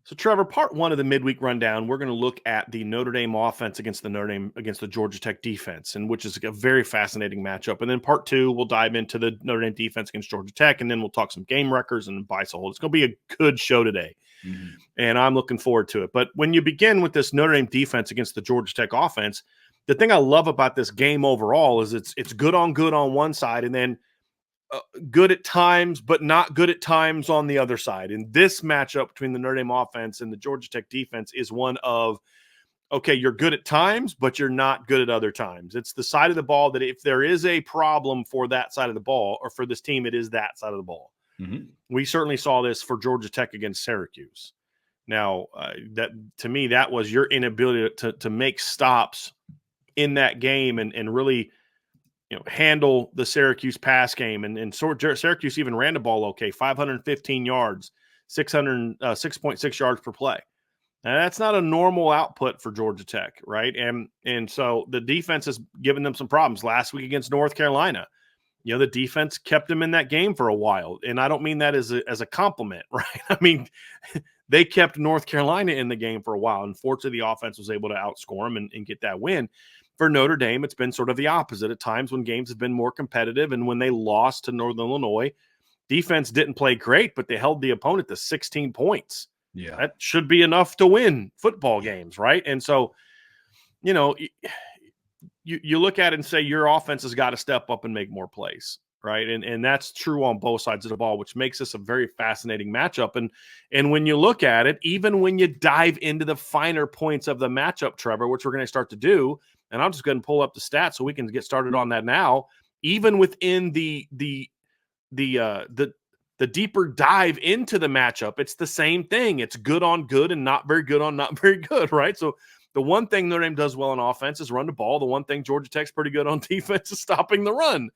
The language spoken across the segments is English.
So, Trevor, part one of the midweek rundown, we're going to look at the Notre Dame offense against the Georgia Tech defense, and which is a very fascinating matchup. And then part two, we'll dive into the Notre Dame defense against Georgia Tech, and then we'll talk some game records and buy some hold. It's going to be a good show today, and I'm looking forward to it. But when you begin with this Notre Dame defense against the Georgia Tech offense, the thing I love about this game overall is it's good on one side, and then good at times, but not good at times on the other side. And this matchup between the Notre Dame offense and the Georgia Tech defense is one of, okay, you're good at times, but you're not good at other times. It's the side of the ball that if there is a problem for that side of the ball or for this team, it is that side of the ball. We certainly saw this for Georgia Tech against Syracuse. Now, that to me, that was your inability to make stops in that game and really – handle the Syracuse pass game. And Syracuse even ran the ball okay, 515 yards, 6.6 yards per play. Now, that's not a normal output for Georgia Tech, right? And so the defense has given them some problems. Last week against North Carolina, the defense kept them in that game for a while. And I don't mean that as a compliment, right? I mean, they kept North Carolina in the game for a while. Unfortunately, the offense was able to outscore them and get that win. For Notre Dame, it's been sort of the opposite. At times when games have been more competitive and when they lost to Northern Illinois, defense didn't play great, but they held the opponent to 16 points. Yeah. That should be enough to win football games, right? And so, you look at it and say your offense has got to step up and make more plays, right? And that's true on both sides of the ball, which makes this a very fascinating matchup. And when you look at it, even when you dive into the finer points of the matchup, Trevor, which we're going to start to do, and I'm just going to pull up the stats so we can get started on that now. Even within the deeper dive into the matchup, it's the same thing. It's good on good and not very good on not very good, right? So the one thing Notre Dame does well on offense is run the ball. The one thing Georgia Tech's pretty good on defense is stopping the run.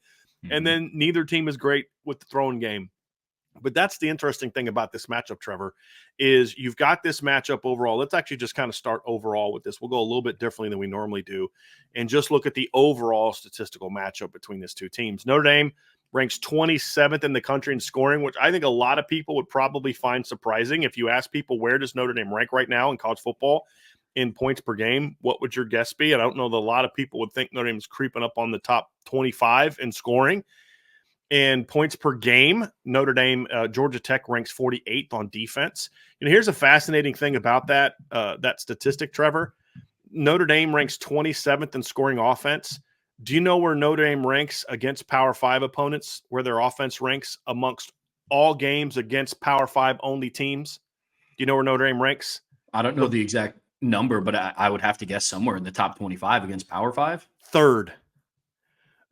And then neither team is great with the throwing game. But that's the interesting thing about this matchup, Trevor, is you've got this matchup overall. Let's actually just kind of start overall with this. We'll go a little bit differently than we normally do and just look at the overall statistical matchup between these two teams. Notre Dame ranks 27th in the country in scoring, which I think a lot of people would probably find surprising. If you ask people, where does Notre Dame rank right now in college football in points per game, what would your guess be? And I don't know that a lot of people would think Notre Dame is creeping up on the top 25 in scoring. And points per game, Notre Dame, Georgia Tech ranks 48th on defense. Here's a fascinating thing about that statistic, Trevor. Notre Dame ranks 27th in scoring offense. Do you know where Notre Dame ranks against Power 5 opponents, where their offense ranks amongst all games against Power 5 only teams? Do you know where Notre Dame ranks? I don't know the exact number, but I would have to guess somewhere in the top 25 against Power 5. Third.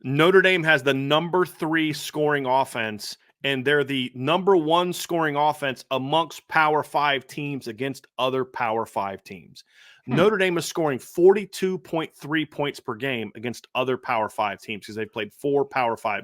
Notre Dame has the number 3 scoring offense, and they're the number 1 scoring offense amongst Power 5 teams against other Power 5 teams. Notre Dame is scoring 42.3 points per game against other Power 5 teams because they've played 4 Power 4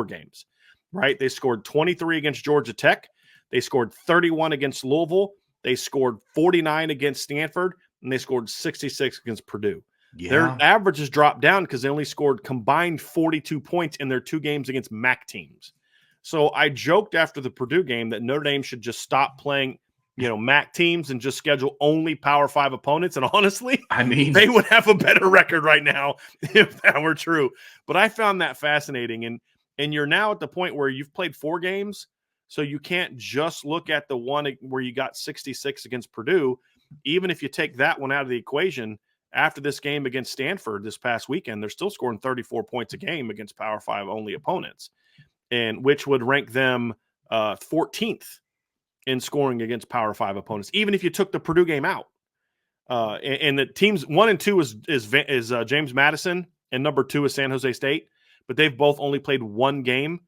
games, right? They scored 23 against Georgia Tech. They scored 31 against Louisville. They scored 49 against Stanford, and they scored 66 against Purdue. Yeah. Their averages dropped down because they only scored combined 42 points in their 2 games against MAC teams. So I joked after the Purdue game that Notre Dame should just stop playing, MAC teams and just schedule only Power 5 opponents. And honestly, they would have a better record right now if that were true. But I found that fascinating. And you're now at the point where you've played 4 games, so you can't just look at the one where you got 66 against Purdue. Even if you take that one out of the equation, after this game against Stanford this past weekend, they're still scoring 34 points a game against Power 5 only opponents, and which would rank them 14th in scoring against Power 5 opponents, even if you took the Purdue game out. And the teams 1 and 2 is James Madison, and number 2 is San Jose State, but they've both only played 1 game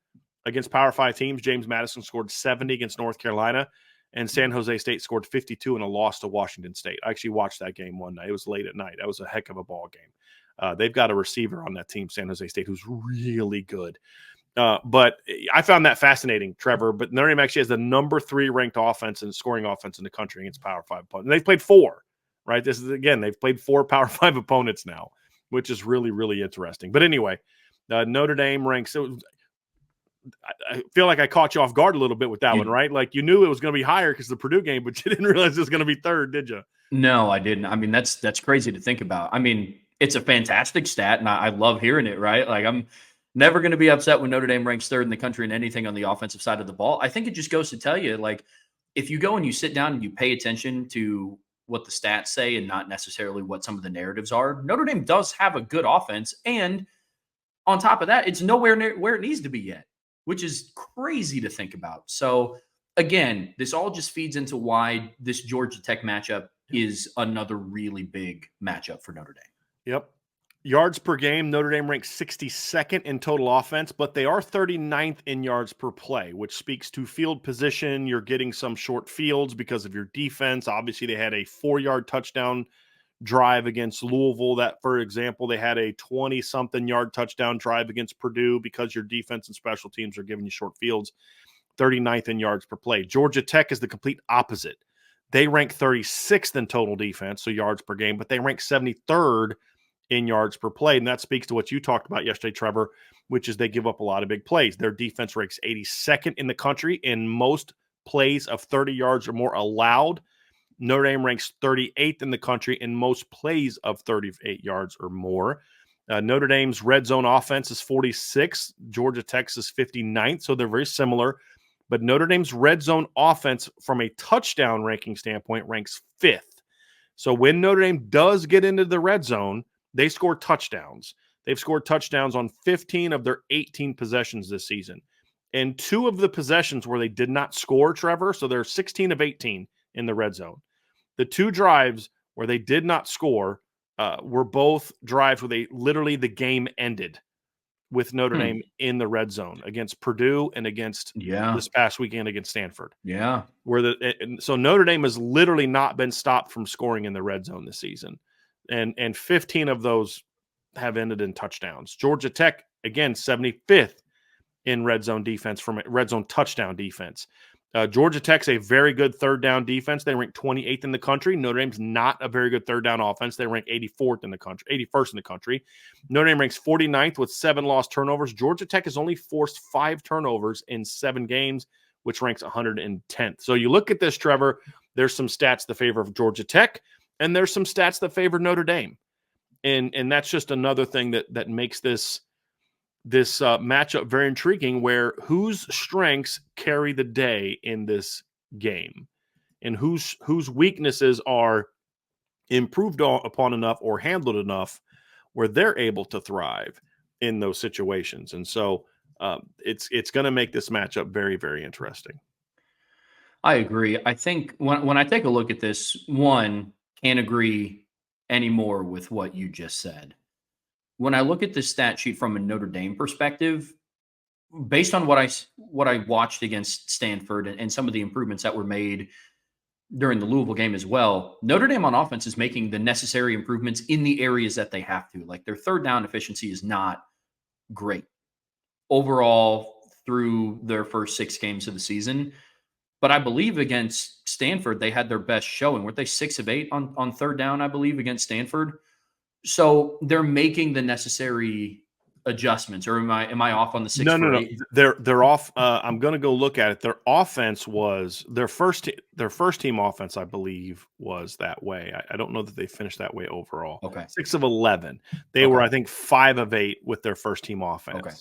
against Power 5 teams. James Madison scored 70 against North Carolina, and San Jose State scored 52 in a loss to Washington State. I actually watched that game one night. It was late at night. That was a heck of a ball game. They've got a receiver on that team, San Jose State, who's really good. But I found that fascinating, Trevor. But Notre Dame actually has the number 3 ranked offense and scoring offense in the country against Power 5 opponents. And they've played 4, right? This is, again, they've played 4 Power 5 opponents now, which is really, really interesting. But anyway, Notre Dame ranks I feel like I caught you off guard a little bit with that one, right? Like you knew it was going to be higher because the Purdue game, but you didn't realize it was going to be third, did you? No, I didn't. I mean, that's crazy to think about. I mean, it's a fantastic stat, and I love hearing it, right? Like, I'm never going to be upset when Notre Dame ranks third in the country in anything on the offensive side of the ball. I think it just goes to tell you, like, if you go and you sit down and you pay attention to what the stats say and not necessarily what some of the narratives are, Notre Dame does have a good offense. And on top of that, it's nowhere near where it needs to be yet, which is crazy to think about. So, again, this all just feeds into why this Georgia Tech matchup is another really big matchup for Notre Dame. Yep. Yards per game, Notre Dame ranks 62nd in total offense, but they are 39th in yards per play, which speaks to field position. You're getting some short fields because of your defense. Obviously, they had a 4-yard touchdown drive against Louisville. That, for example, they had a 20-something yard touchdown drive against Purdue because your defense and special teams are giving you short fields. 39th in yards per play. Georgia Tech is the complete opposite. They rank 36th in total defense, so yards per game, but they rank 73rd in yards per play. And that speaks to what you talked about yesterday, Trevor, which is they give up a lot of big plays. Their defense ranks 82nd in the country in most plays of 30 yards or more allowed. Notre Dame ranks 38th in the country in most plays of 38 yards or more. Notre Dame's red zone offense is 46th. Georgia Tech's is 59th, so they're very similar. But Notre Dame's red zone offense from a touchdown ranking standpoint ranks 5th. So when Notre Dame does get into the red zone, they score touchdowns. They've scored touchdowns on 15 of their 18 possessions this season. And 2 of the possessions where they did not score, Trevor, so they're 16 of 18 in the red zone. The 2 drives where they did not score were both drives where the game ended with Notre Dame in the red zone against Purdue and against this past weekend against Stanford. Yeah. So Notre Dame has literally not been stopped from scoring in the red zone this season. And 15 of those have ended in touchdowns. Georgia Tech, again, 75th in red zone defense from red zone touchdown defense. Georgia Tech's a very good third down defense. They rank 28th in the country. Notre Dame's not a very good third down offense. They rank 84th in the country, 81st in the country. Notre Dame ranks 49th with 7 lost turnovers. Georgia Tech has only forced 5 turnovers in 7 games, which ranks 110th. So you look at this, Trevor, there's some stats that favor of Georgia Tech, and there's some stats that favor Notre Dame. And that's just another thing that makes this matchup very intriguing, where whose strengths carry the day in this game and whose weaknesses are improved upon enough or handled enough where they're able to thrive in those situations. And so it's going to make this matchup very, very interesting. I agree. I think when I take a look at this, one, can't agree anymore with what you just said. When I look at this stat sheet from a Notre Dame perspective, based on what I watched against Stanford and some of the improvements that were made during the Louisville game as well, Notre Dame on offense is making the necessary improvements in the areas that they have to. Like, their third down efficiency is not great overall through their first 6 games of the season. But I believe against Stanford, they had their best showing. Weren't they 6 of 8 on third down, I believe, against Stanford? So they're making the necessary adjustments. Or am I off on the 6 for 8? No. They're off. I'm going to go look at it. Their offense was their first team offense, I believe, was that way. I don't know that they finished that way overall. Okay. 6 of 11. They were, I think, 5 of 8 with their first team offense. Okay.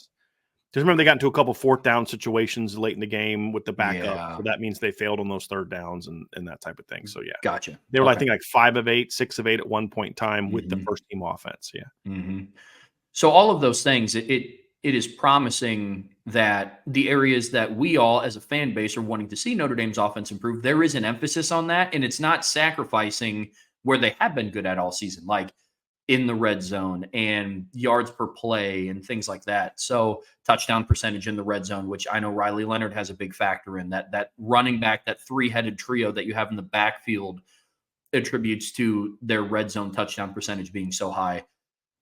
Just remember, they got into a couple 4th down situations late in the game with the backup. Yeah. So that means they failed on those third downs and that type of thing. So, yeah. Gotcha. They were, I think, like 5 of 8, 6 of 8 at one point in time with the first team offense. Yeah. Mm-hmm. So all of those things, it is promising that the areas that we all as a fan base are wanting to see Notre Dame's offense improve, there is an emphasis on that, and it's not sacrificing where they have been good at all season, like in the red zone and yards per play and things like that. So touchdown percentage in the red zone, which I know Riley Leonard has a big factor in, that running back, that 3-headed trio that you have in the backfield attributes to their red zone touchdown percentage being so high.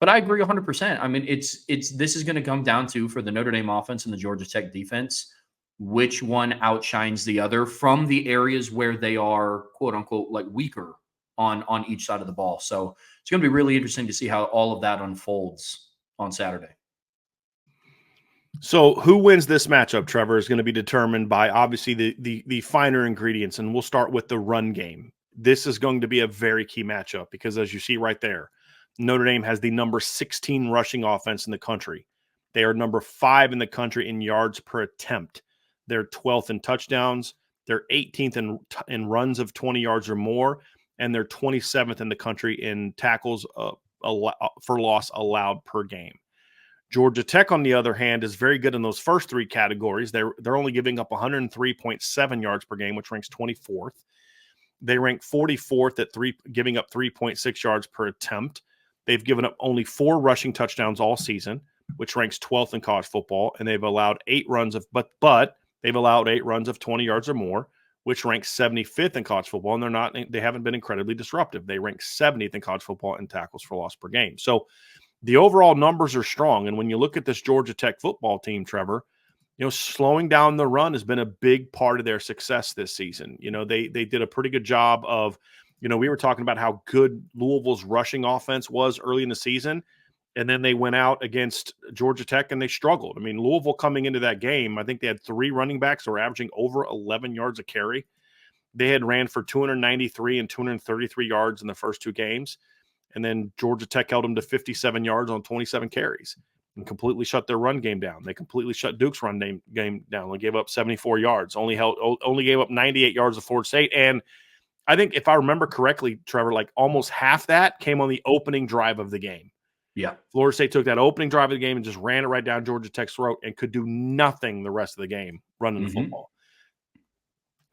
But I agree 100%. I mean, this is going to come down to, for the Notre Dame offense and the Georgia Tech defense, which one outshines the other from the areas where they are, quote unquote, like weaker on each side of the ball. So it's going to be really interesting to see how all of that unfolds on Saturday. So who wins this matchup, Trevor, is going to be determined by obviously the finer ingredients, and we'll start with the run game. This is going to be a very key matchup because, as you see right there, Notre Dame has the number 16 rushing offense in the country. They are number 5 in the country in yards per attempt. They're 12th in touchdowns. They're 18th in runs of 20 yards or more, and they're 27th in the country in tackles for loss allowed per game. Georgia Tech, on the other hand, is very good in those first 3 categories. They're only giving up 103.7 yards per game, which ranks 24th. They rank 44th at giving up 3.6 yards per attempt. They've given up only 4 rushing touchdowns all season, which ranks 12th in college football, and they've allowed 8 runs of but they've allowed 8 runs of 20 yards or more, which ranks 75th in college football, and they haven't been incredibly disruptive. They rank 70th in college football in tackles for loss per game. So the overall numbers are strong. And when you look at this Georgia Tech football team, Trevor, slowing down the run has been a big part of their success this season. They did a pretty good job of, we were talking about how good Louisville's rushing offense was early in the season. And then they went out against Georgia Tech and they struggled. I mean, Louisville coming into that game, I think they had 3 running backs that were averaging over 11 yards a carry. They had ran for 293 and 233 yards in the first 2 games. And then Georgia Tech held them to 57 yards on 27 carries and completely shut their run game down. They completely shut Duke's run game down. They gave up 74 yards, only gave up 98 yards to Florida State. And I think if I remember correctly, Trevor, like almost half that came on the opening drive of the game. Yeah. Florida State took that opening drive of the game and just ran it right down Georgia Tech's throat and could do nothing the rest of the game running the football.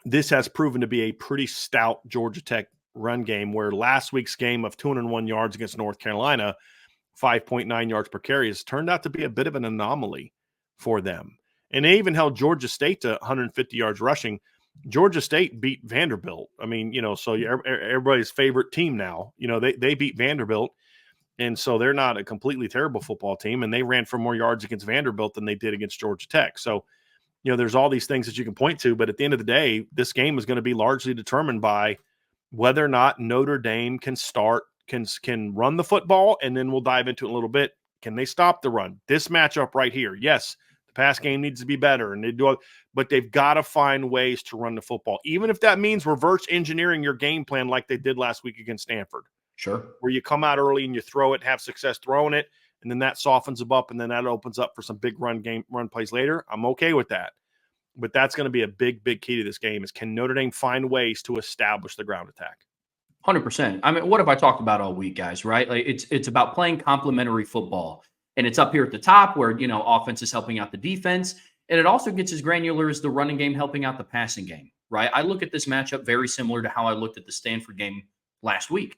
This has proven to be a pretty stout Georgia Tech run game, where last week's game of 201 yards against North Carolina, 5.9 yards per carry, has turned out to be a bit of an anomaly for them. And they even held Georgia State to 150 yards rushing. Georgia State beat Vanderbilt. I mean, so everybody's favorite team now, they beat Vanderbilt. And so they're not a completely terrible football team. And they ran for more yards against Vanderbilt than they did against Georgia Tech. So, there's all these things that you can point to. But at the end of the day, this game is going to be largely determined by whether or not Notre Dame can run the football, and then we'll dive into it a little bit. Can they stop the run? This matchup right here, yes, the pass game needs to be better, and but they've got to find ways to run the football, even if that means reverse engineering your game plan like they did last week against Stanford. Sure. Where you come out early and you throw it, have success throwing it, and then that softens them up, and then that opens up for some big run plays later. I'm okay with that. But that's going to be a big, big key to this game is, can Notre Dame find ways to establish the ground attack? 100%. I mean, what have I talked about all week, guys, right? Like it's about playing complementary football. And it's up here at the top where, offense is helping out the defense. And it also gets as granular as the running game helping out the passing game, right? I look at this matchup very similar to how I looked at the Stanford game last week.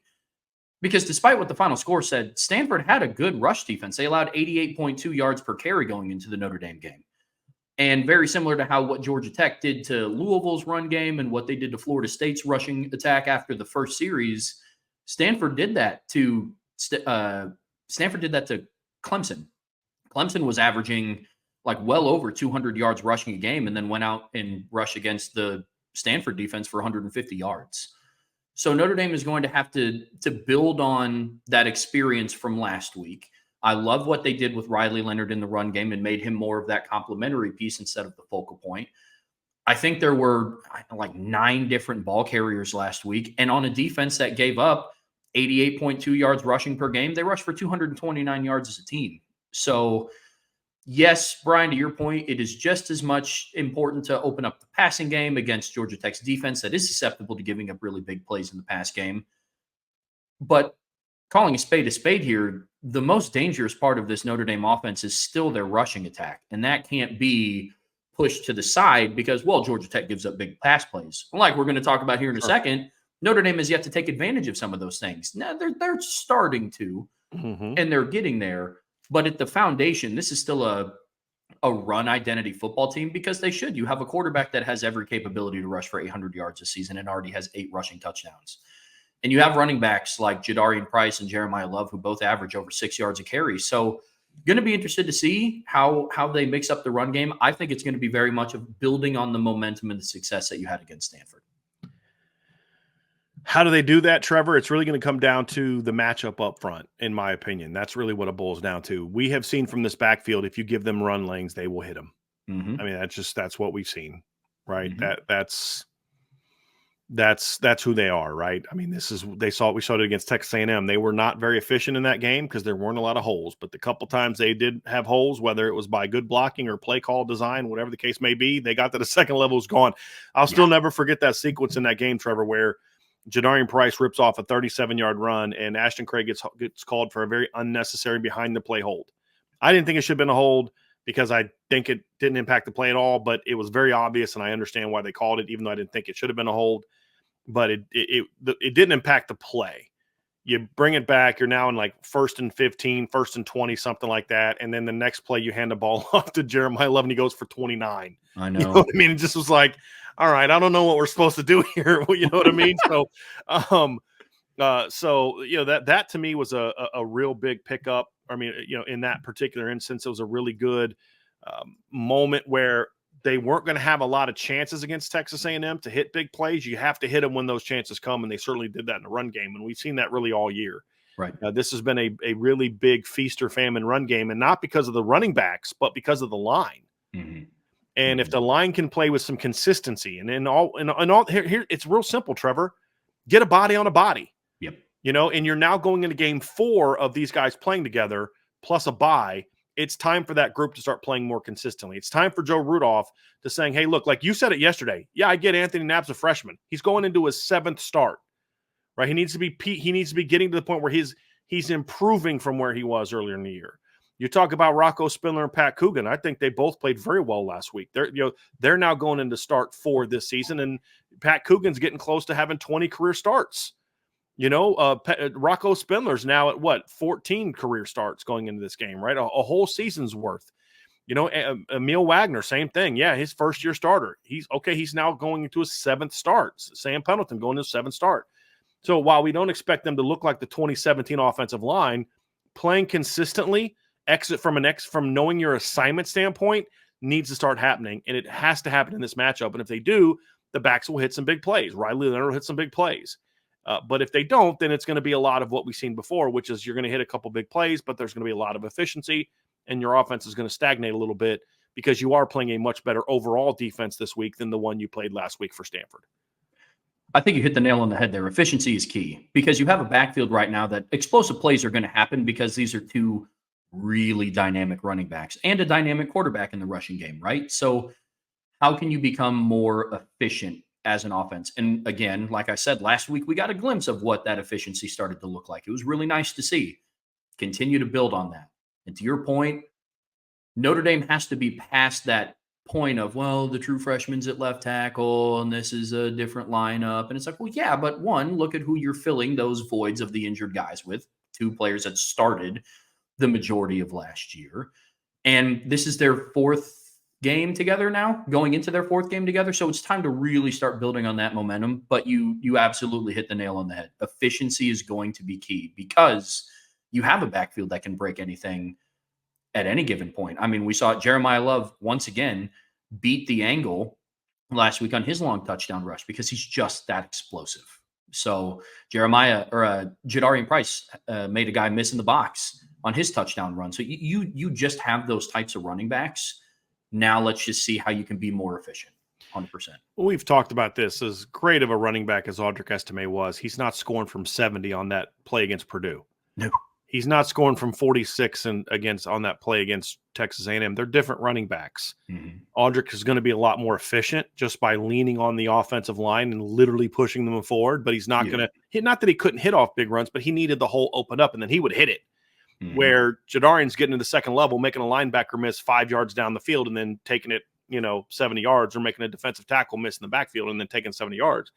Because despite what the final score said, Stanford had a good rush defense. They allowed 88.2 yards per carry going into the Notre Dame game. And very similar to how what Georgia Tech did to Louisville's run game and what they did to Florida State's rushing attack after the first series, Stanford did that to Clemson. Clemson was averaging like well over 200 yards rushing a game, and then went out and rushed against the Stanford defense for 150 yards. So Notre Dame is going to have to build on that experience from last week. I love what they did with Riley Leonard in the run game and made him more of that complementary piece instead of the focal point. I think there were like 9 different ball carriers last week. And on a defense that gave up 88.2 yards rushing per game, they rushed for 229 yards as a team. So, yes, Brian, to your point, it is just as much important to open up the passing game against Georgia Tech's defense that is susceptible to giving up really big plays in the pass game. But calling a spade here, the most dangerous part of this Notre Dame offense is still their rushing attack. And that can't be pushed to the side because, well, Georgia Tech gives up big pass plays. Like we're going to talk about here in a second, Notre Dame has yet to take advantage of some of those things. Now, they're starting to, and they're getting there. But at the foundation, this is still a run identity football team because they should. You have a quarterback that has every capability to rush for 800 yards this season and already has 8 rushing touchdowns. And you have running backs like Jadarian Price and Jeremiah Love, who both average over 6 yards a carry. So going to be interested to see how they mix up the run game. I think it's going to be very much of building on the momentum and the success that you had against Stanford. How do they do that, Trevor? It's really going to come down to the matchup up front, in my opinion. That's really what it boils down to. We have seen from this backfield, if you give them run lanes, they will hit them. I mean, that's what we've seen, right? That's who they are, right? I mean, we saw it against Texas A&M. They were not very efficient in that game because there weren't a lot of holes. But the couple times they did have holes, whether it was by good blocking or play call design, whatever the case may be, they got to the second level, was gone. I'll still never forget that sequence in that game, Trevor, where Jadarian Price rips off a 37-yard run and Ashton Craig gets called for a very unnecessary behind the play hold. I didn't think it should have been a hold because I think it didn't impact the play at all, but it was very obvious, and I understand why they called it, even though I didn't think it should have been a hold. But it didn't impact the play. You bring it back, you're now in like 1st and 15, 1st and 20, something like that. And then the next play, you hand the ball off to Jeremiah Love, and he goes for 29. I know. You know what I mean? It just was like, all right, I don't know what we're supposed to do here. You know what I mean? So, that to me was a real big pickup. I mean, in that particular instance, it was a really good moment where they weren't going to have a lot of chances against Texas A&M to hit big plays. You have to hit them when those chances come, and they certainly did that in the run game, and we've seen that really all year. Right. This has been a really big feast or famine run game, and not because of the running backs, but because of the line. And if the line can play with some consistency, and here it's real simple, Trevor. Get a body on a body. Yep. And you're now going into game 4 of these guys playing together plus a bye. It's time for that group to start playing more consistently. It's time for Joe Rudolph to saying, hey, look, like you said it yesterday. Yeah, I get Anthony Knapp's a freshman. He's going into his 7th start, right? He needs to be getting to the point where he's improving from where he was earlier in the year. You talk about Rocco Spindler and Pat Coogan. I think they both played very well last week. They're now going into start 4 this season, and Pat Coogan's getting close to having 20 career starts. Rocco Spindler's now at 14 career starts going into this game, right? A whole season's worth. Emil Wagner, same thing. Yeah, his first year starter. He's now going into his 7th start. Sam Pendleton going to his 7th start. So while we don't expect them to look like the 2017 offensive line, playing consistently, exit from knowing your assignment standpoint needs to start happening, and it has to happen in this matchup. And if they do, the backs will hit some big plays. Riley Leonard will hit some big plays. But if they don't, then it's going to be a lot of what we've seen before, which is you're going to hit a couple big plays, but there's going to be a lot of efficiency, and your offense is going to stagnate a little bit because you are playing a much better overall defense this week than the one you played last week for Stanford. I think you hit the nail on the head there. Efficiency is key because you have a backfield right now that explosive plays are going to happen because these are 2 really dynamic running backs and a dynamic quarterback in the rushing game, right? So how can you become more efficient as an offense? And again, like I said, last week, we got a glimpse of what that efficiency started to look like. It was really nice to see. Continue to build on that. And to your point, Notre Dame has to be past that point of, well, the true freshman's at left tackle and this is a different lineup. And it's like, well, yeah, but one, look at who you're filling those voids of the injured guys with. 2 players that started the majority of last year. And this is their 4th game together now, going into their 4th game together. So it's time to really start building on that momentum. But you absolutely hit the nail on the head. Efficiency is going to be key because you have a backfield that can break anything at any given point. I mean, we saw Jeremiah Love once again beat the angle last week on his long touchdown rush because he's just that explosive. So Jadarian Price made a guy miss in the box on his touchdown run. So you just have those types of running backs. Now let's just see how you can be more efficient. 100%. Well, we've talked about this. As great of a running back as Audric Estime was, he's not scoring from 70 on that play against Purdue. No. He's not scoring from 46 on that play against Texas A&M. They're different running backs. Audric is going to be a lot more efficient just by leaning on the offensive line and literally pushing them forward, but he's not going to hit. Not that he couldn't hit off big runs, but he needed the hole open up, and then he would hit it. Where Jadarian's getting to the second level, making a linebacker miss 5 yards down the field and then taking it, 70 yards, or making a defensive tackle miss in the backfield and then taking 70 yards.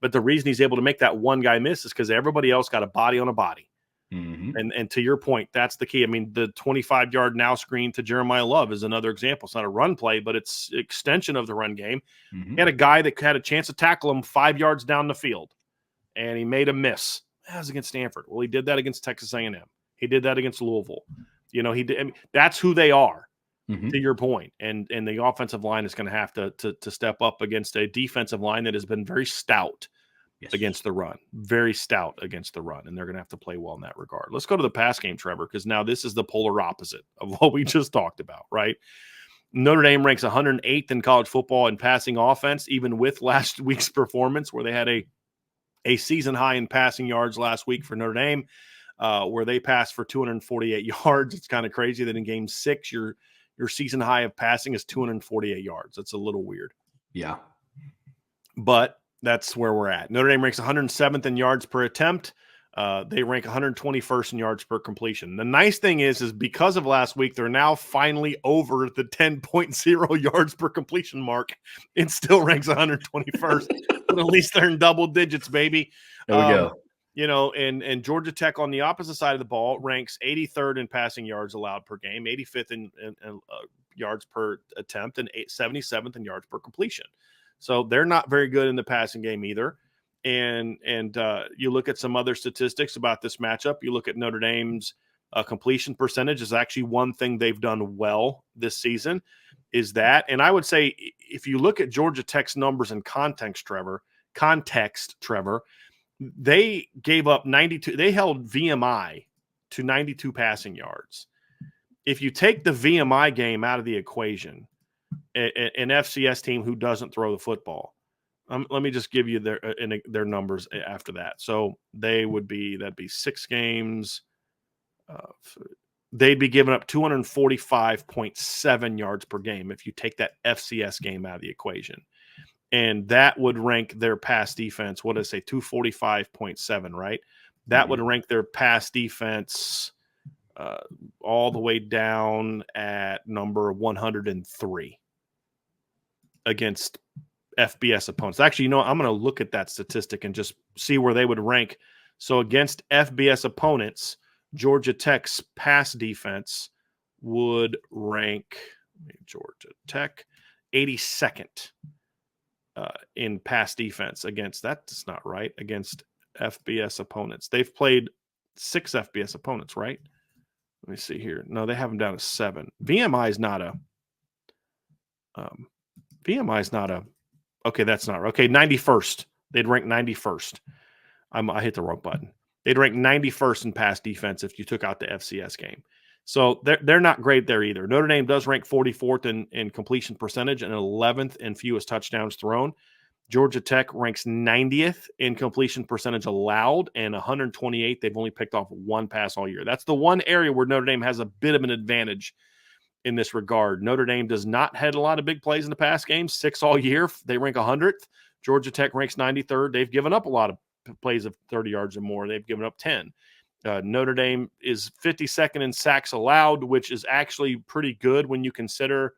But the reason he's able to make that one guy miss is because everybody else got a body on a body. And to your point, that's the key. I mean, the 25-yard now screen to Jeremiah Love is another example. It's not a run play, but it's extension of the run game. He had a guy that had a chance to tackle him 5 yards down the field, and he made a miss. That was against Stanford. Well, he did that against Texas A&M. He did that against Louisville. He did. I mean, that's who they are. To your point. And the offensive line is going to have to step up against a defensive line that has been very stout against the run. Very stout against the run, and they're going to have to play well in that regard. Let's go to the pass game, Trevor, because now this is the polar opposite of what we just talked about, right? Notre Dame ranks 108th in college football in passing offense, even with last week's performance where they had a season high in passing yards last week for Notre Dame, where they passed for 248 yards. It's kind of crazy that in game 6, your season high of passing is 248 yards. That's a little weird. Yeah. But that's where we're at. Notre Dame ranks 107th in yards per attempt. They rank 121st in yards per completion. The nice thing is because of last week, they're now finally over the 10.0 yards per completion mark. It still ranks 121st. But at least they're in double digits, baby. There we go. You know, and Georgia Tech on the opposite side of the ball ranks 83rd in passing yards allowed per game, 85th in yards per attempt, and 77th in yards per completion. So they're not very good in the passing game either. And you look at some other statistics about this matchup. You look at Notre Dame's completion percentage is actually one thing they've done well this season is that. And I would say if you look at Georgia Tech's numbers in context, Trevor, they gave up 92. They held VMI to 92 passing yards. If you take the VMI game out of the equation, an FCS team who doesn't throw the football, let me just give you their numbers after that. So that'd be 6 games. They'd be giving up 245.7 yards per game if you take that FCS game out of the equation. And that would rank their pass defense, what did I say, 245.7, right? That would rank their pass defense all the way down at number 103 against FBS opponents. Actually, you know, I'm going to look at that statistic and just see where they would rank. So against FBS opponents, Georgia Tech's pass defense would rank Georgia Tech 82nd in pass defense against, that's not right, against FBS opponents. They've played 6 FBS opponents, right? Let me see here. No, they have them down to 7. VMI is not a okay, that's not right. Okay, 91st. They'd rank 91st. I hit the wrong button. They'd rank 91st in pass defense if you took out the FCS game. So they're not great there either. Notre Dame does rank 44th in completion percentage and 11th in fewest touchdowns thrown. Georgia Tech ranks 90th in completion percentage allowed and 128th. They've only picked off 1 pass all year. That's the one area where Notre Dame has a bit of an advantage in this regard. Notre Dame does not have a lot of big plays in the pass game, 6 all year. They rank 100th. Georgia Tech ranks 93rd. They've given up a lot of plays of 30 yards or more. They've given up 10. Notre Dame is 52nd in sacks allowed, which is actually pretty good when you consider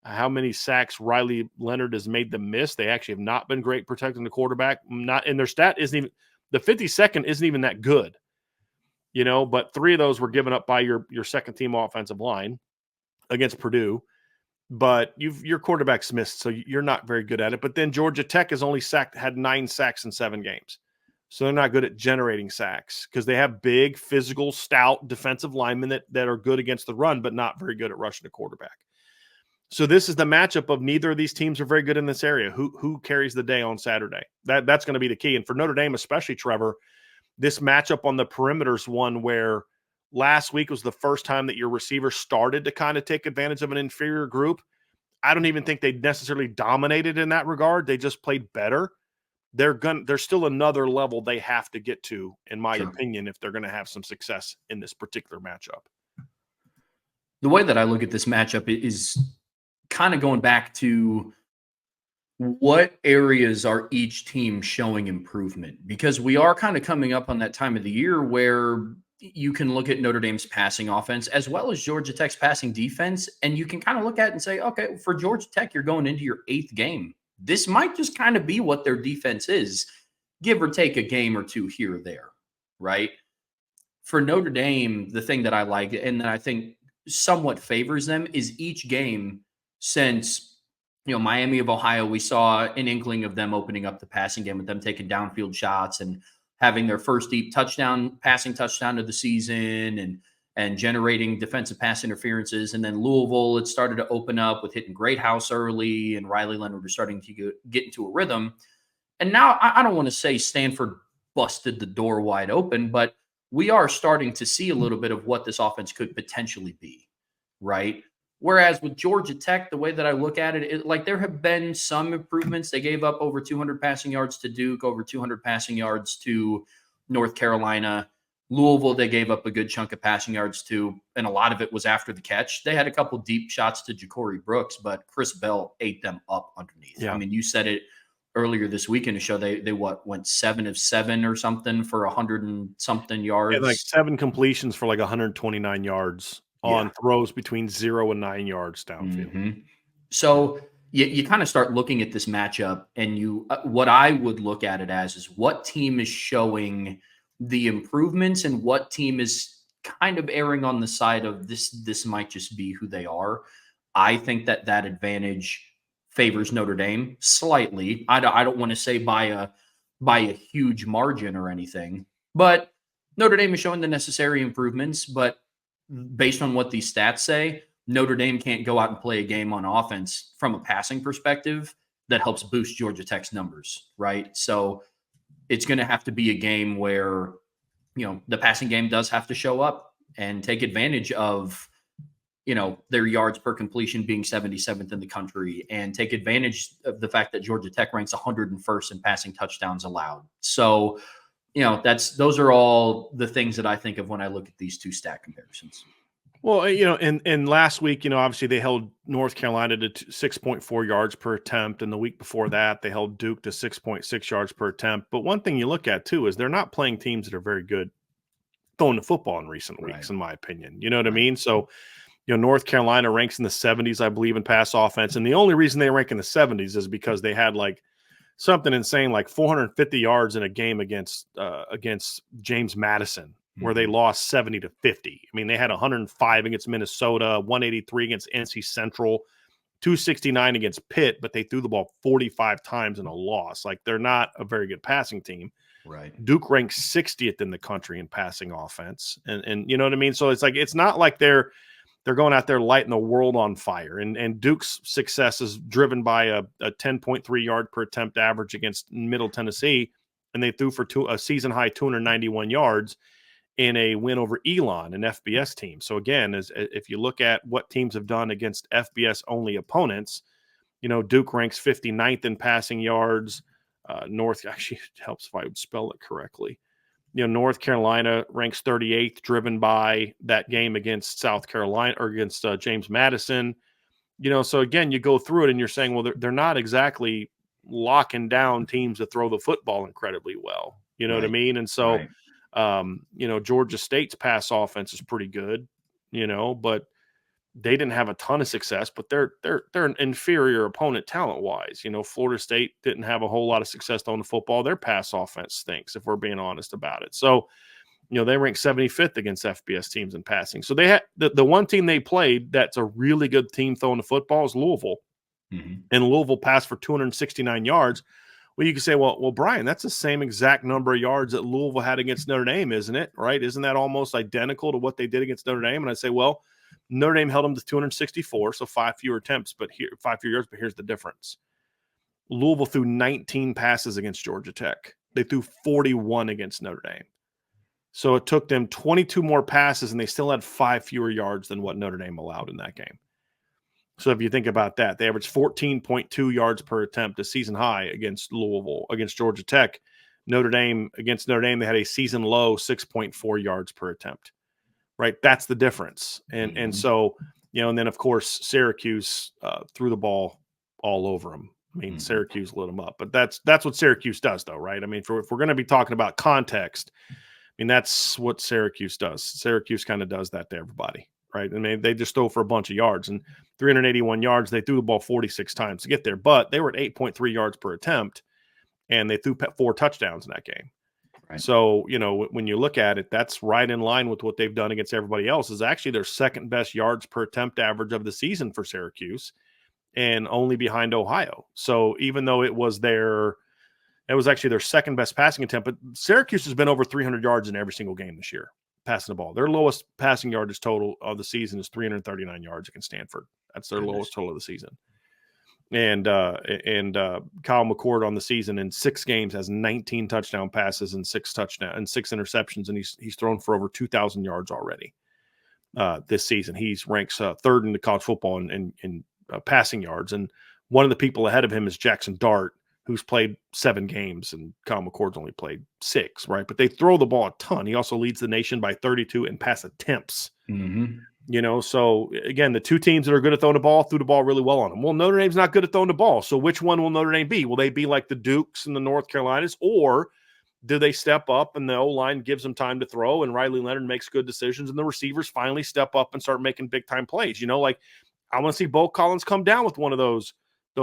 how many sacks Riley Leonard has made them miss. They actually have not been great protecting the quarterback. Not, and their stat isn't even, the 52nd isn't even that good, you know, but 3 of those were given up by your second team offensive line against Purdue. But your quarterback's missed, so you're not very good at it. But then Georgia Tech has only had 9 sacks in 7 games. So they're not good at generating sacks because they have big, physical, stout defensive linemen that are good against the run, but not very good at rushing the quarterback. So this is the matchup of neither of these teams are very good in this area. Who carries the day on Saturday? That's going to be the key. And for Notre Dame, especially, Trevor, this matchup on the perimeter is one where last week was the first time that your receivers started to kind of take advantage of an inferior group. I don't even think they necessarily dominated in that regard. They just played better. There's still another level they have to get to, in my opinion, if they're going to have some success in this particular matchup. The way that I look at this matchup is kind of going back to what areas are each team showing improvement, because we are kind of coming up on that time of the year where you can look at Notre Dame's passing offense as well as Georgia Tech's passing defense, and you can kind of look at it and say, okay, for Georgia Tech, you're going into your 8th game. This might just kind of be what their defense is, give or take a game or 2 here or there, right? For Notre Dame, the thing that I like and that I think somewhat favors them is each game since, Miami of Ohio, we saw an inkling of them opening up the passing game with them taking downfield shots and having their first deep passing touchdown of the season and generating defensive pass interferences. And then Louisville, it started to open up with hitting Great House early, and Riley Leonard was starting to get into a rhythm. And now I don't want to say Stanford busted the door wide open, but we are starting to see a little bit of what this offense could potentially be, right? Whereas with Georgia Tech, the way that I look at it, like there have been some improvements. They gave up over 200 passing yards to Duke, over 200 passing yards to North Carolina. Louisville, they gave up a good chunk of passing yards to, and a lot of it was after the catch. They had a couple deep shots to Ja'Cory Brooks, but Chris Bell ate them up underneath. Yeah. I mean, you said it earlier this week in the show. They went 7 of 7 or something for 100 and something yards. Yeah, like 7 completions for like 129 yards on throws between 0 and 9 yards downfield. Mm-hmm. So you kind of start looking at this matchup, and what I would look at it as is what team is showing the improvements and what team is kind of erring on the side of this might just be who they are. I think that advantage favors Notre Dame slightly. I don't want to say by a huge margin or anything, but Notre Dame is showing the necessary improvements. But based on what these stats say, Notre Dame can't go out and play a game on offense from a passing perspective that helps boost Georgia Tech's numbers, right? So it's going to have to be a game where, the passing game does have to show up and take advantage of, their yards per completion being 77th in the country, and take advantage of the fact that Georgia Tech ranks 101st in passing touchdowns allowed. So, those are all the things that I think of when I look at these two stat comparisons. Well, and last week, obviously they held North Carolina to 6.4 yards per attempt. And the week before that, they held Duke to 6.6 yards per attempt. But one thing you look at, too, is they're not playing teams that are very good throwing the football in recent weeks, in my opinion. You know what I mean? So, North Carolina ranks in the 70s, I believe, in pass offense. And the only reason they rank in the 70s is because they had like something insane, like 450 yards in a game against James Madison, where they lost 70-50. I mean, they had 105 against Minnesota, 183 against NC Central, 269 against Pitt, but they threw the ball 45 times in a loss. Like, they're not a very good passing team. Right. Duke ranks 60th in the country in passing offense. And you know what I mean? So it's not like they're going out there lighting the world on fire. And Duke's success is driven by a 10.3 yard per attempt average against Middle Tennessee. And they threw for a season high 291 yards in a win over Elon, an FBS team. So again, if you look at what teams have done against FBS only opponents, Duke ranks 59th in passing yards. North actually helps if I would spell it correctly. North Carolina ranks 38th, driven by that game against South Carolina or against James Madison. So again, you go through it and you're saying, well, they're not exactly locking down teams that throw the football incredibly well. You know what I mean? And so, Georgia State's pass offense is pretty good, but they didn't have a ton of success, but they're an inferior opponent talent-wise. Florida State didn't have a whole lot of success throwing the football. Their pass offense stinks, if we're being honest about it. So, they rank 75th against FBS teams in passing. So they had the one team they played that's a really good team throwing the football is Louisville. Mm-hmm. And Louisville passed for 269 yards. Well, you can say, well, Brian, that's the same exact number of yards that Louisville had against Notre Dame, isn't it? Right? Isn't that almost identical to what they did against Notre Dame? And I say, well, Notre Dame held them to 264, so 5 fewer attempts, but 5 fewer yards. But here's the difference: Louisville threw 19 passes against Georgia Tech. They threw 41 against Notre Dame. So it took them 22 more passes, and they still had 5 fewer yards than what Notre Dame allowed in that game. So if you think about that, they averaged 14.2 yards per attempt, a season high against Louisville. Against Georgia Tech, against Notre Dame, they had a season low 6.4 yards per attempt. Right, that's the difference, and so and then of course Syracuse threw the ball all over them. I mean, Syracuse lit them up, but that's what Syracuse does, though, right? I mean, if we're going to be talking about context, I mean that's what Syracuse does. Syracuse kind of does that to everybody, right? I mean, they just throw for a bunch of yards, and 381 yards. They threw the ball 46 times to get there, but they were at 8.3 yards per attempt, and they threw 4 touchdowns in that game. Right. So, when you look at it, that's right in line with what they've done against everybody else. Is actually their second best yards per attempt average of the season for Syracuse, and only behind Ohio. So even though it was actually their second best passing attempt, but Syracuse has been over 300 yards in every single game this year, passing the ball. Their lowest passing yardage total of the season is 339 yards against Stanford. That's their lowest total of the season. And Kyle McCord on the season in 6 games has 19 touchdown passes and 6 interceptions, and he's thrown for over 2,000 yards already this season. He's ranks third in the college football in passing yards, and one of the people ahead of him is Jackson Dart, who's played 7 games, and Kyle McCord's only played 6, right? But they throw the ball a ton. He also leads the nation by 32 in pass attempts. Mm-hmm. So again, the 2 teams that are good at throwing the ball threw the ball really well on them. Well, Notre Dame's not good at throwing the ball. So which one will Notre Dame be? Will they be like the Dukes and the North Carolinas, or do they step up and the O-line gives them time to throw and Riley Leonard makes good decisions and the receivers finally step up and start making big-time plays? Like I want to see Bo Collins come down with one of those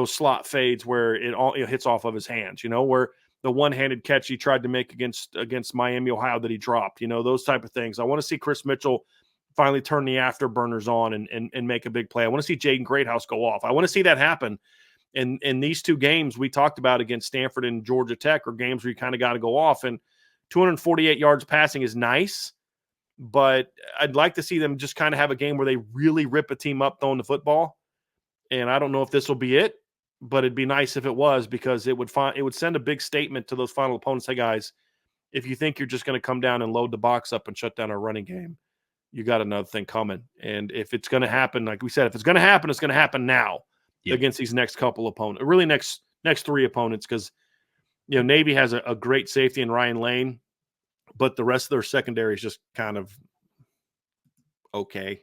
slot fades where it hits off of his hands, where the one-handed catch he tried to make against Miami, Ohio that he dropped, those type of things. I want to see Chris Mitchell finally turn the afterburners on and make a big play. I want to see Jaden Greathouse go off. I want to see that happen. And these 2 games we talked about against Stanford and Georgia Tech are games where you kind of got to go off. And 248 yards passing is nice, but I'd like to see them just kind of have a game where they really rip a team up throwing the football. And I don't know if this will be it, but it'd be nice if it was, because it would send a big statement to those final opponents. Hey guys, if you think you're just going to come down and load the box up and shut down our running game, you got another thing coming. And if it's going to happen, like we said, if it's going to happen, it's going to happen now against these next couple opponents, really next 3 opponents, because Navy has a great safety in Ryan Lane, but the rest of their secondary is just kind of okay.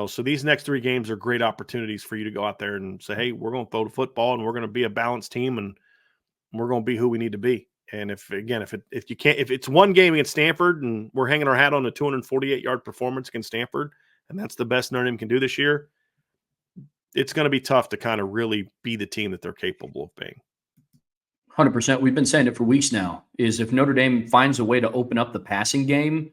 So these next 3 games are great opportunities for you to go out there and say, hey, we're going to throw the football and we're going to be a balanced team and we're going to be who we need to be. And if it's one game against Stanford and we're hanging our hat on a 248-yard performance against Stanford, and that's the best Notre Dame can do this year, it's going to be tough to kind of really be the team that they're capable of being. 100%. We've been saying it for weeks now, is if Notre Dame finds a way to open up the passing game,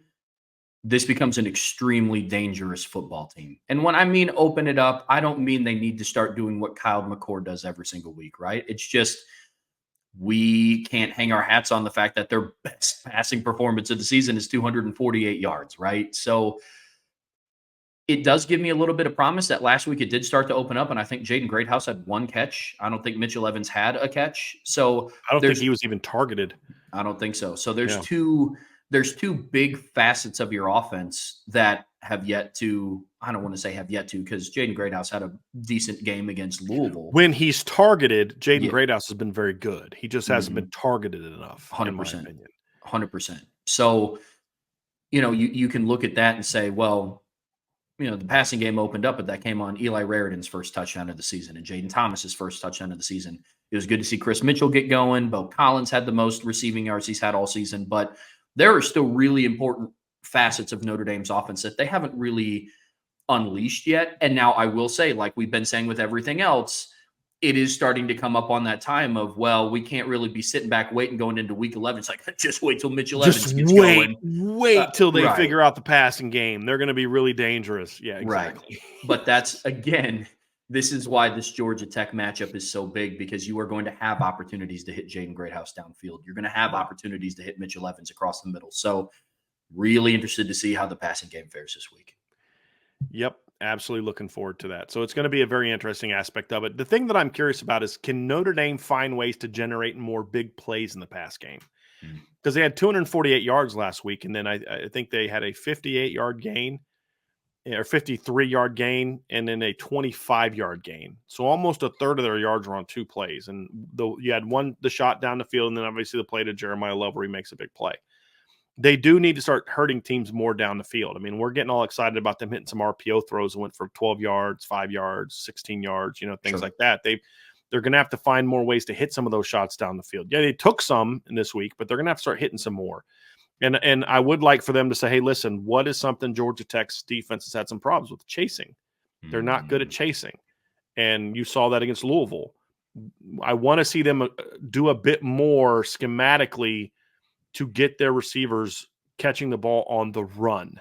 this becomes an extremely dangerous football team. And when I mean open it up, I don't mean they need to start doing what Kyle McCord does every single week, right? It's just, we can't hang our hats on the fact that their best passing performance of the season is 248 yards, right? So it does give me a little bit of promise that last week it did start to open up, and I think Jaden Greathouse had 1 catch. I don't think Mitchell Evans had a catch. So I don't think he was even targeted. I don't think so. So there's two big facets of your offense that have yet to, I don't want to say have yet to, because Jaden Greathouse had a decent game against Louisville. When he's targeted, Jaden Greathouse has been very good. He just hasn't been targeted enough, 100%, in my opinion. 100%. So, you can look at that and say, well, the passing game opened up, but that came on Eli Raridan's first touchdown of the season and Jaden Thomas's first touchdown of the season. It was good to see Chris Mitchell get going. Bo Collins had the most receiving yards he's had all season, but there are still really important facets of Notre Dame's offense that they haven't really unleashed yet. And now I will say, like we've been saying with everything else, it is starting to come up on that time of, well, we can't really be sitting back waiting going into week 11. It's like, just wait till Mitchell Evans gets going. Wait till they figure out the passing game. They're going to be really dangerous. Yeah, exactly. Right. But that's, again, this is why this Georgia Tech matchup is so big, because you are going to have opportunities to hit Jaden Greathouse downfield. You're going to have opportunities to hit Mitchell Evans across the middle. So really interested to see how the passing game fares this week. Yep. Absolutely looking forward to that. So it's going to be a very interesting aspect of it. The thing that I'm curious about is, can Notre Dame find ways to generate more big plays in the pass game? Because they had 248 yards last week, and then I think they had a 58-yard gain or 53-yard gain, and then a 25-yard gain. So almost a third of their yards were on 2 plays. And you had the shot down the field, and then obviously the play to Jeremiah Love where he makes a big play. They do need to start hurting teams more down the field. I mean, we're getting all excited about them hitting some RPO throws and went for 12 yards, 5 yards, 16 yards, things like that. They're going to have to find more ways to hit some of those shots down the field. Yeah, they took some in this week, but they're going to have to start hitting some more. And I would like for them to say, hey, listen, what is something Georgia Tech's defense has had some problems with? Chasing. They're not good at chasing. And you saw that against Louisville. I want to see them do a bit more schematically to get their receivers catching the ball on the run.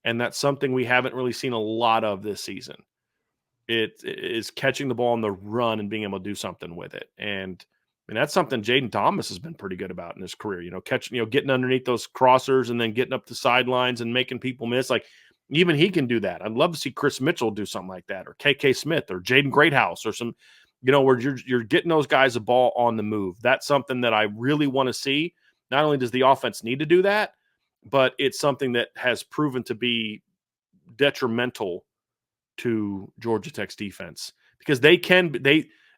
And that's something we haven't really seen a lot of this season. It is catching the ball on the run and being able to do something with it. And that's something Jaden Thomas has been pretty good about in his career, getting underneath those crossers and then getting up the sidelines and making people miss. Like, even he can do that. I'd love to see Chris Mitchell do something like that, or KK Smith or Jaden Greathouse or some, where you're getting those guys a ball on the move. That's something that I really want to see. Not only does the offense need to do that, but it's something that has proven to be detrimental to Georgia Tech's defense, because they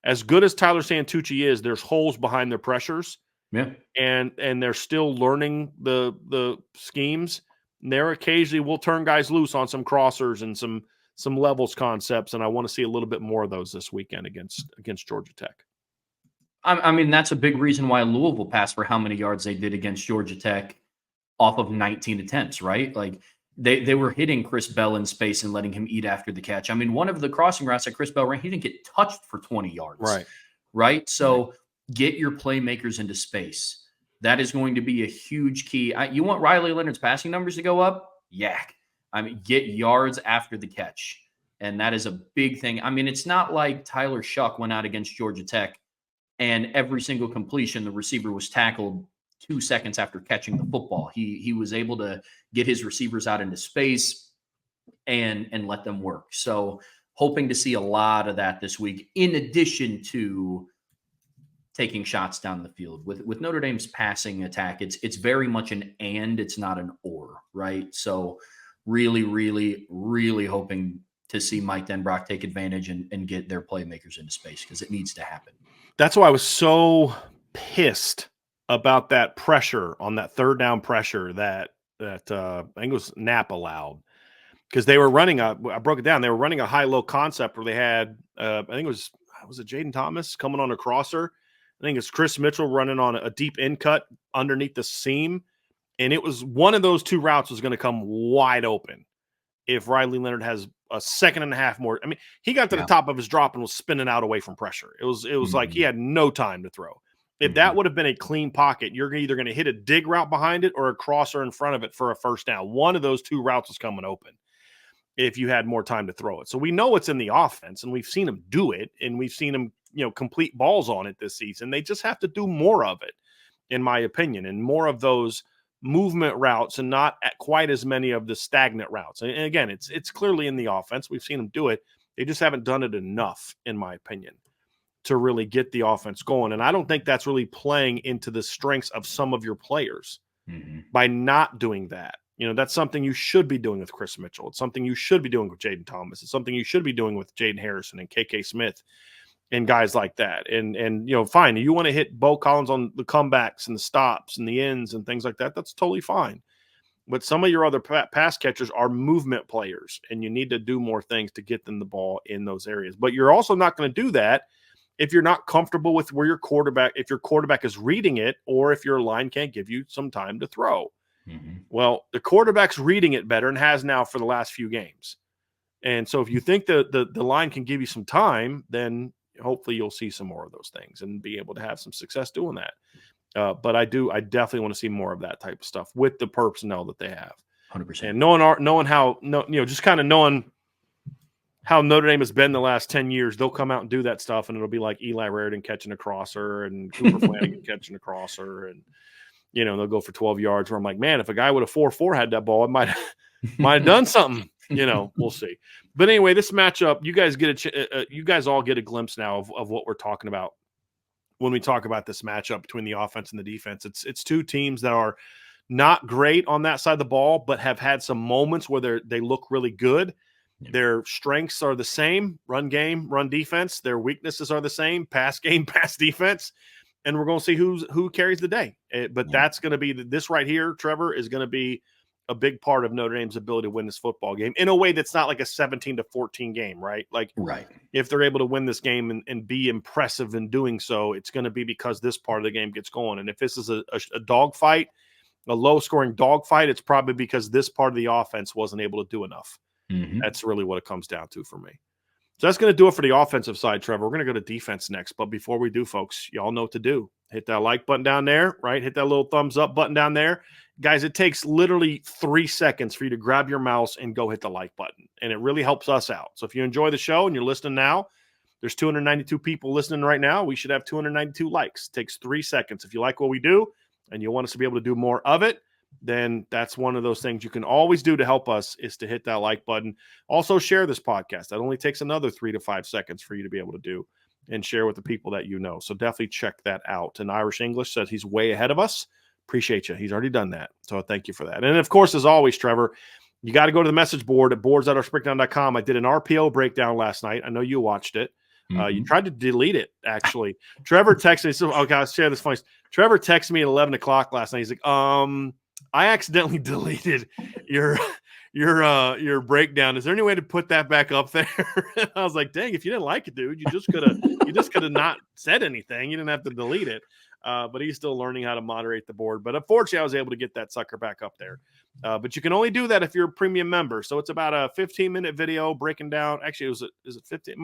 as good as Tyler Santucci is, there's holes behind their pressures. Yeah. And they're still learning the schemes. And there occasionally will turn guys loose on some crossers and some levels concepts, and I want to see a little bit more of those this weekend against Georgia Tech. I mean, that's a big reason why Louisville passed for how many yards they did against Georgia Tech off of 19 attempts, right? Like they were hitting Chris Bell in space and letting him eat after the catch. I mean, one of the crossing routes that Chris Bell ran, he didn't get touched for 20 yards. Right. So get your playmakers into space. That is going to be a huge key. You want Riley Leonard's passing numbers to go up? Yak. I mean, get yards after the catch. And that is a big thing. I mean, it's not like Tyler Shuck went out against Georgia Tech and every single completion, the receiver was tackled 2 seconds after catching the football. He was able to get his receivers out into space and let them work. So hoping to see a lot of that this week, in addition to taking shots down the field. With Notre Dame's passing attack, it's very much an and, it's not an or, right? So really, really, really hoping to see Mike Denbrock take advantage and get their playmakers into space, because it needs to happen. That's why I was so pissed about that pressure on that third down pressure that I think it was Knapp allowed, because they were running I broke it down. They were running a high-low concept where they had I think it was it Jaden Thomas coming on a crosser. I think it's Chris Mitchell running on a deep in cut underneath the seam, and it was one of those two routes was going to come wide open if Riley Leonard has a second and a half more. I mean, he got to the top of his drop and was spinning out away from pressure. It was like he had no time to throw. If that would have been a clean pocket, you're either going to hit a dig route behind it or a crosser in front of it for a first down. One of those two routes was coming open if you had more time to throw it. So we know it's in the offense, and we've seen him do it, and we've seen him, complete balls on it this season. They just have to do more of it, in my opinion, and more of those movement routes and not quite as many of the stagnant routes. And again, it's clearly in the offense. We've seen them do it. They just haven't done it enough, in my opinion, to really get the offense going. And I don't think that's really playing into the strengths of some of your players by not doing that. That's something you should be doing with Chris Mitchell. It's something you should be doing with Jaden Thomas. It's something you should be doing with Jaden Harrison and KK Smith and guys like that. And fine, you want to hit Bo Collins on the comebacks and the stops and the ends and things like that, that's totally fine. But some of your other pass catchers are movement players, and you need to do more things to get them the ball in those areas. But you're also not going to do that if you're not comfortable with where your quarterback is reading it, or if your line can't give you some time to throw. Well, the quarterback's reading it better and has now for the last few games. And so if you think the line can give you some time, then hopefully you'll see some more of those things and be able to have some success doing that. But I definitely want to see more of that type of stuff with the personnel that they have. 100%. And knowing how, just kind of knowing how Notre Dame has been the last 10 years, they'll come out and do that stuff, and it'll be like Eli Raridan catching a crosser and Cooper Flanagan catching a crosser, and they'll go for 12 yards, where I'm like, man, if a guy with a 4.4 had that ball, it might have done something. We'll see. But anyway, this matchup, you guys all get a glimpse now of what we're talking about when we talk about this matchup between the offense and the defense. It's two teams that are not great on that side of the ball, but have had some moments where they look really good. Their strengths are the same: run game, run defense. Their weaknesses are the same: pass game, pass defense. And we're going to see who carries the day. But that's going to be this right here, Trevor, is going to be a big part of Notre Dame's ability to win this football game in a way that's not like a 17-14 game, right? Like, if they're able to win this game and be impressive in doing so, it's going to be because this part of the game gets going. And if this is a dogfight, a low-scoring dogfight, it's probably because this part of the offense wasn't able to do enough. That's really what it comes down to for me. So that's going to do it for the offensive side, Trevor. We're going to go to defense next. But before we do, folks, y'all know what to do. Hit that like button down there, right? Hit that little thumbs up button down there. Guys, it takes literally 3 seconds for you to grab your mouse and go hit the like button. And it really helps us out. So if you enjoy the show and you're listening now, there's 292 people listening right now. We should have 292 likes. It takes 3 seconds. If you like what we do and you want us to be able to do more of it, then that's one of those things you can always do to help us, is to hit that like button. Also, share this podcast. That only takes another 3 to 5 seconds for you to be able to do. and share with the people that you know. So definitely check that out. And Irish English says he's way ahead of us. Appreciate you. He's already done that. So thank you for that. And of course, as always, Trevor, you got to go to the message board at boards.irishbreakdown.com. I did an RPO breakdown last night. I know you watched it. You tried to delete it, actually. Trevor texted me. So, okay, I'll share this funny. Trevor texted me at 11 o'clock last night. He's like, I accidentally deleted your breakdown. Is there any way to put that back up there? I was like, dang, if you didn't like it, dude, you just could have not said anything. You didn't have to delete it. But he's still learning how to moderate the board. But unfortunately, I was able to get that sucker back up there. But you can only do that if you're a premium member. So it's about a 15-minute video breaking down. Actually, is it 15? It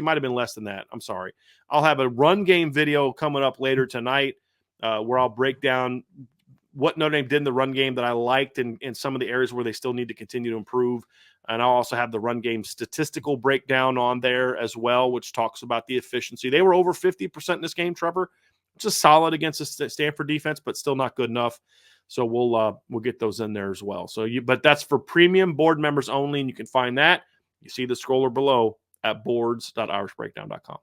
might have been less than that. I'm sorry. I'll have a run game video coming up later tonight where I'll break down what Notre Dame did in the run game that I liked and some of the areas where they still need to continue to improve. And I'll also have the run game statistical breakdown on there as well, which talks about the efficiency. They were over 50% in this game, Trevor, which is solid against the Stanford defense, but still not good enough. So we'll get those in there as well. But that's for premium board members only, and you can find that. You see the scroller below at boards.irishbreakdown.com.